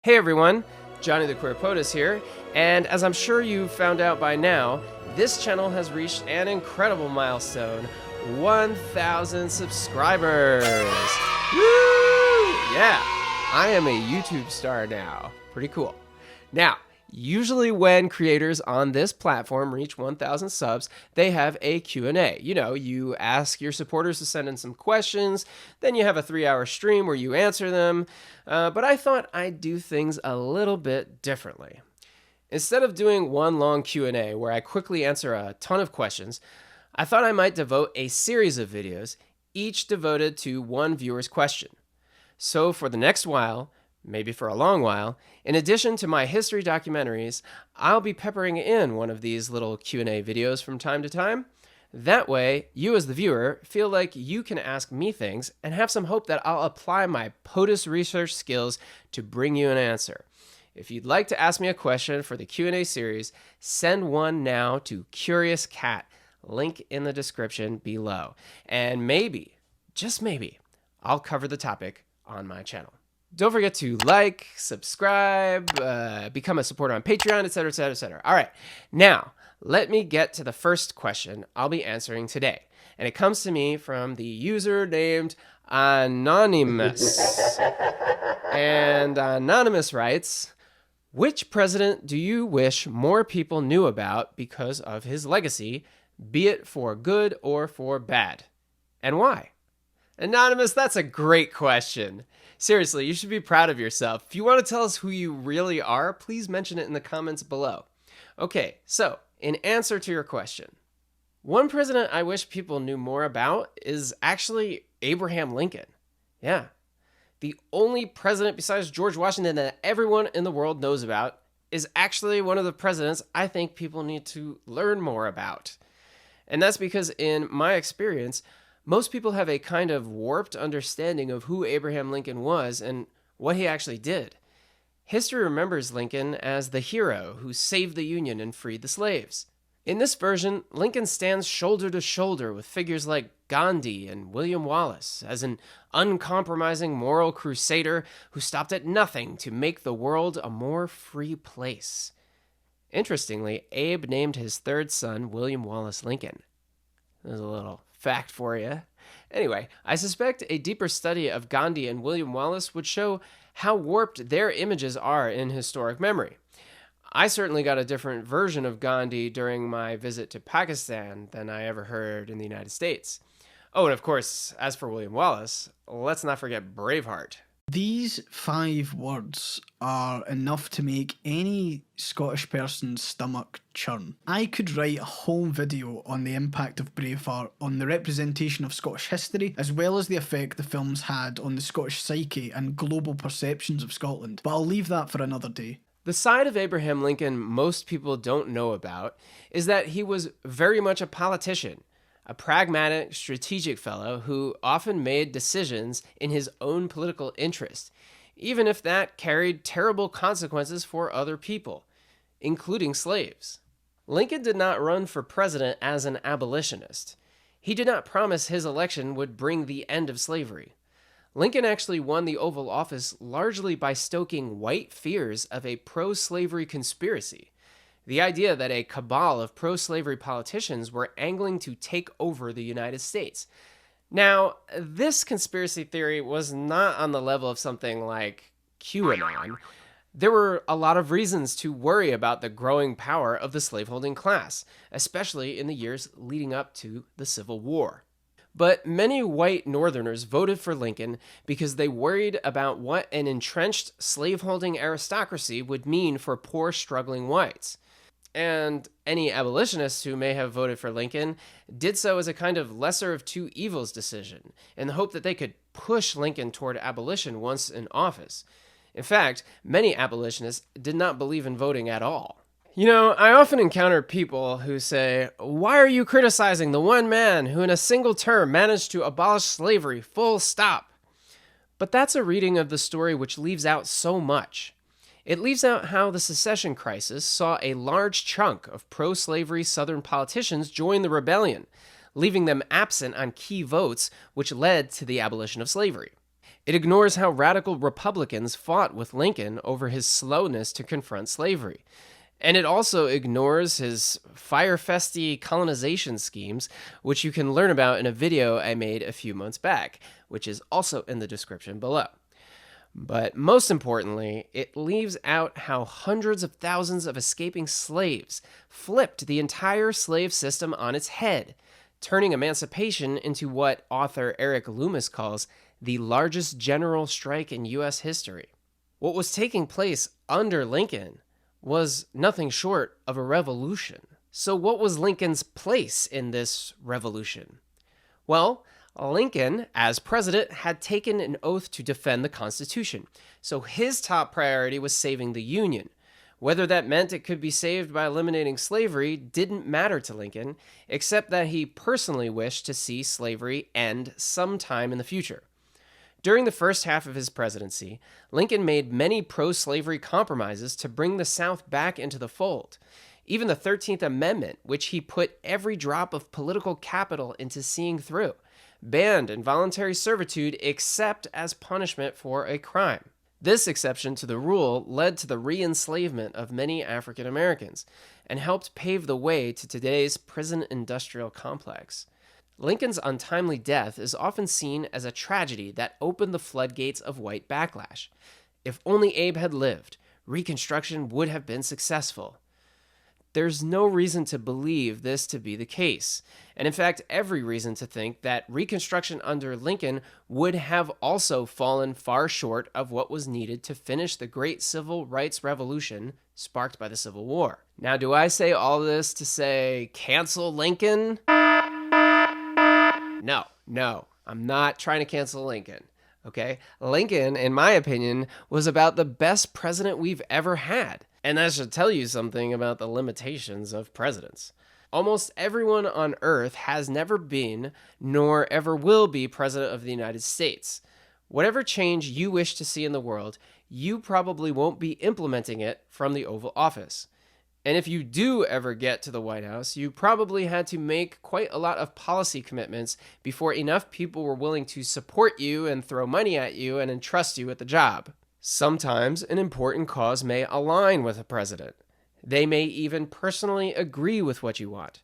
Hey everyone, Johnny the Queer POTUS here, and as I'm sure you've found out by now, this channel has reached an incredible milestone, 1,000 subscribers! Woo! Yeah, I am a YouTube star now. Pretty cool. Now, usually when creators on this platform reach 1,000 subs, they have a Q&A. You know, you ask your supporters to send in some questions, then you have a 3-hour stream where you answer them. But I thought I'd do things a little bit differently. Instead of doing one long Q&A where I quickly answer a ton of questions, I thought I might devote a series of videos, each devoted to one viewer's question. So for the next while, maybe for a long while, in addition to my history documentaries, I'll be peppering in one of these little Q&A videos from time to time. That way, you as the viewer feel like you can ask me things and have some hope that I'll apply my POTUS research skills to bring you an answer. If you'd like to ask me a question for the Q&A series, send one now to Curious Cat, link in the description below. And maybe, just maybe, I'll cover the topic on my channel. Don't forget to like, subscribe, become a supporter on Patreon, etc., etc., etc. All right, now let me get to the first question I'll be answering today. And it comes to me from the user named Anonymous. And Anonymous writes, which president do you wish more people knew about because of his legacy, be it for good or for bad? And why? Anonymous, that's a great question. Seriously, you should be proud of yourself. If you want to tell us who you really are, please mention it in the comments below. Okay, so in answer to your question, one president I wish people knew more about is actually Abraham Lincoln. Yeah, the only president besides George Washington that everyone in the world knows about is actually one of the presidents I think people need to learn more about. And that's because in my experience, most people have a kind of warped understanding of who Abraham Lincoln was and what he actually did. History remembers Lincoln as the hero who saved the Union and freed the slaves. In this version, Lincoln stands shoulder to shoulder with figures like Gandhi and William Wallace as an uncompromising moral crusader who stopped at nothing to make the world a more free place. Interestingly, Abe named his third son William Wallace Lincoln. There's a little fact for you. Anyway, I suspect a deeper study of Gandhi and William Wallace would show how warped their images are in historic memory. I certainly got a different version of Gandhi during my visit to Pakistan than I ever heard in the United States. Oh, and of course, as for William Wallace, let's not forget Braveheart. These 5 words are enough to make any Scottish person's stomach churn. I could write a whole video on the impact of Braveheart on the representation of Scottish history, as well as the effect the films had on the Scottish psyche and global perceptions of Scotland, but I'll leave that for another day. The side of Abraham Lincoln most people don't know about is that he was very much a politician. A pragmatic, strategic fellow who often made decisions in his own political interest, even if that carried terrible consequences for other people, including slaves. Lincoln did not run for president as an abolitionist. He did not promise his election would bring the end of slavery. Lincoln actually won the Oval Office largely by stoking white fears of a pro-slavery conspiracy. The idea that a cabal of pro-slavery politicians were angling to take over the United States. Now, this conspiracy theory was not on the level of something like QAnon. There were a lot of reasons to worry about the growing power of the slaveholding class, especially in the years leading up to the Civil War. But many white Northerners voted for Lincoln because they worried about what an entrenched slaveholding aristocracy would mean for poor, struggling whites. And any abolitionists who may have voted for Lincoln did so as a kind of lesser of two evils decision, in the hope that they could push Lincoln toward abolition once in office. In fact, many abolitionists did not believe in voting at all. You know, I often encounter people who say, "Why are you criticizing the one man who in a single term managed to abolish slavery, full stop?" But that's a reading of the story which leaves out so much. It leaves out how the secession crisis saw a large chunk of pro-slavery Southern politicians join the rebellion, leaving them absent on key votes which led to the abolition of slavery. It ignores how radical Republicans fought with Lincoln over his slowness to confront slavery. And it also ignores his fire-festy colonization schemes, which you can learn about in a video I made a few months back, which is also in the description below. But most importantly, it leaves out how hundreds of thousands of escaping slaves flipped the entire slave system on its head, turning emancipation into what author Eric Loomis calls the largest general strike in U.S. history. What was taking place under Lincoln was nothing short of a revolution. So what was Lincoln's place in this revolution? Well, Lincoln, as president, had taken an oath to defend the Constitution. So his top priority was saving the Union. Whether that meant it could be saved by eliminating slavery didn't matter to Lincoln, except that he personally wished to see slavery end sometime in the future. During the first half of his presidency, Lincoln made many pro-slavery compromises to bring the South back into the fold. Even the 13th Amendment, which he put every drop of political capital into seeing through, banned involuntary servitude except as punishment for a crime. This exception to the rule led to the re-enslavement of many African Americans and helped pave the way to today's prison industrial complex. Lincoln's untimely death is often seen as a tragedy that opened the floodgates of white backlash. If only Abe had lived, Reconstruction would have been successful. There's no reason to believe this to be the case, and in fact, every reason to think that Reconstruction under Lincoln would have also fallen far short of what was needed to finish the great civil rights revolution sparked by the Civil War. Now, do I say all this to say cancel Lincoln? No, I'm not trying to cancel Lincoln, okay? Lincoln, in my opinion, was about the best president we've ever had. And that should tell you something about the limitations of presidents. Almost everyone on earth has never been, nor ever will be, president of the United States. Whatever change you wish to see in the world, you probably won't be implementing it from the Oval Office. And if you do ever get to the White House, you probably had to make quite a lot of policy commitments before enough people were willing to support you and throw money at you and entrust you with the job. Sometimes an important cause may align with a president. They may even personally agree with what you want.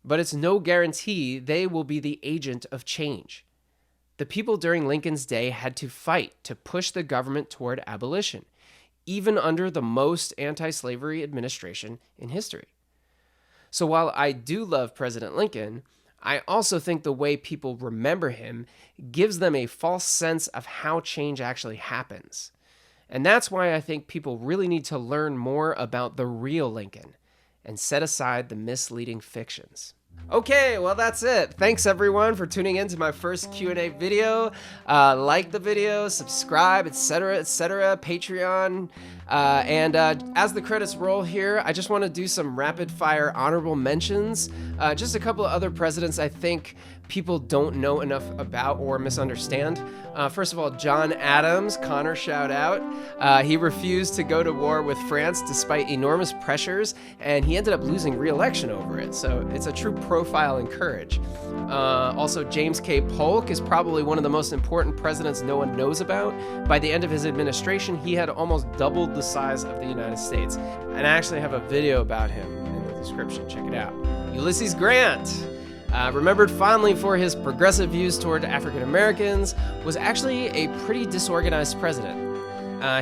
But it's no guarantee they will be the agent of change. The people during Lincoln's day had to fight to push the government toward abolition, even under the most anti-slavery administration in history. So while I do love President Lincoln, I also think the way people remember him gives them a false sense of how change actually happens. And that's why I think people really need to learn more about the real Lincoln and set aside the misleading fictions. Okay, well that's it. Thanks everyone for tuning in to my first Q&A video. Like the video, subscribe, etc., Patreon. And as the credits roll here, I just want to do some rapid fire honorable mentions. Just a couple of other presidents I think people don't know enough about or misunderstand. First of all, John Adams, Connor shout out. He refused to go to war with France despite enormous pressures, and he ended up losing re-election over it. So it's a true profile in courage. Also, James K. Polk is probably one of the most important presidents no one knows about. By the end of his administration, he had almost doubled the size of the United States. And I actually have a video about him in the description. Check it out. Ulysses Grant, remembered fondly for his progressive views toward African Americans, was actually a pretty disorganized president.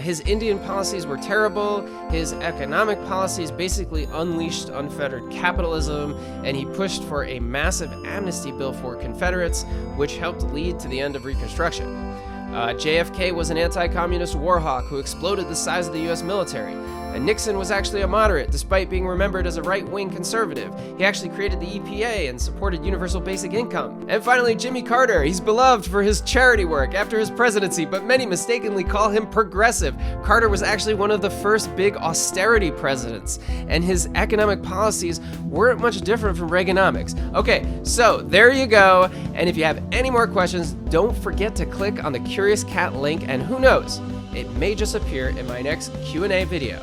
His Indian policies were terrible, his economic policies basically unleashed unfettered capitalism, and he pushed for a massive amnesty bill for Confederates, which helped lead to the end of Reconstruction. JFK was an anti-communist war hawk who exploded the size of the U.S. military. And Nixon was actually a moderate, despite being remembered as a right-wing conservative. He actually created the EPA and supported universal basic income. And finally, Jimmy Carter. He's beloved for his charity work after his presidency, but many mistakenly call him progressive. Carter was actually one of the first big austerity presidents, and his economic policies weren't much different from Reaganomics. Okay, so there you go. And if you have any more questions, don't forget to click on the Curious Cat link, and who knows, it may just appear in my next Q&A video.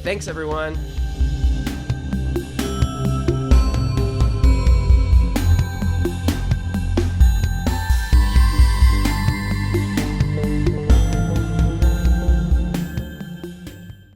Thanks, everyone.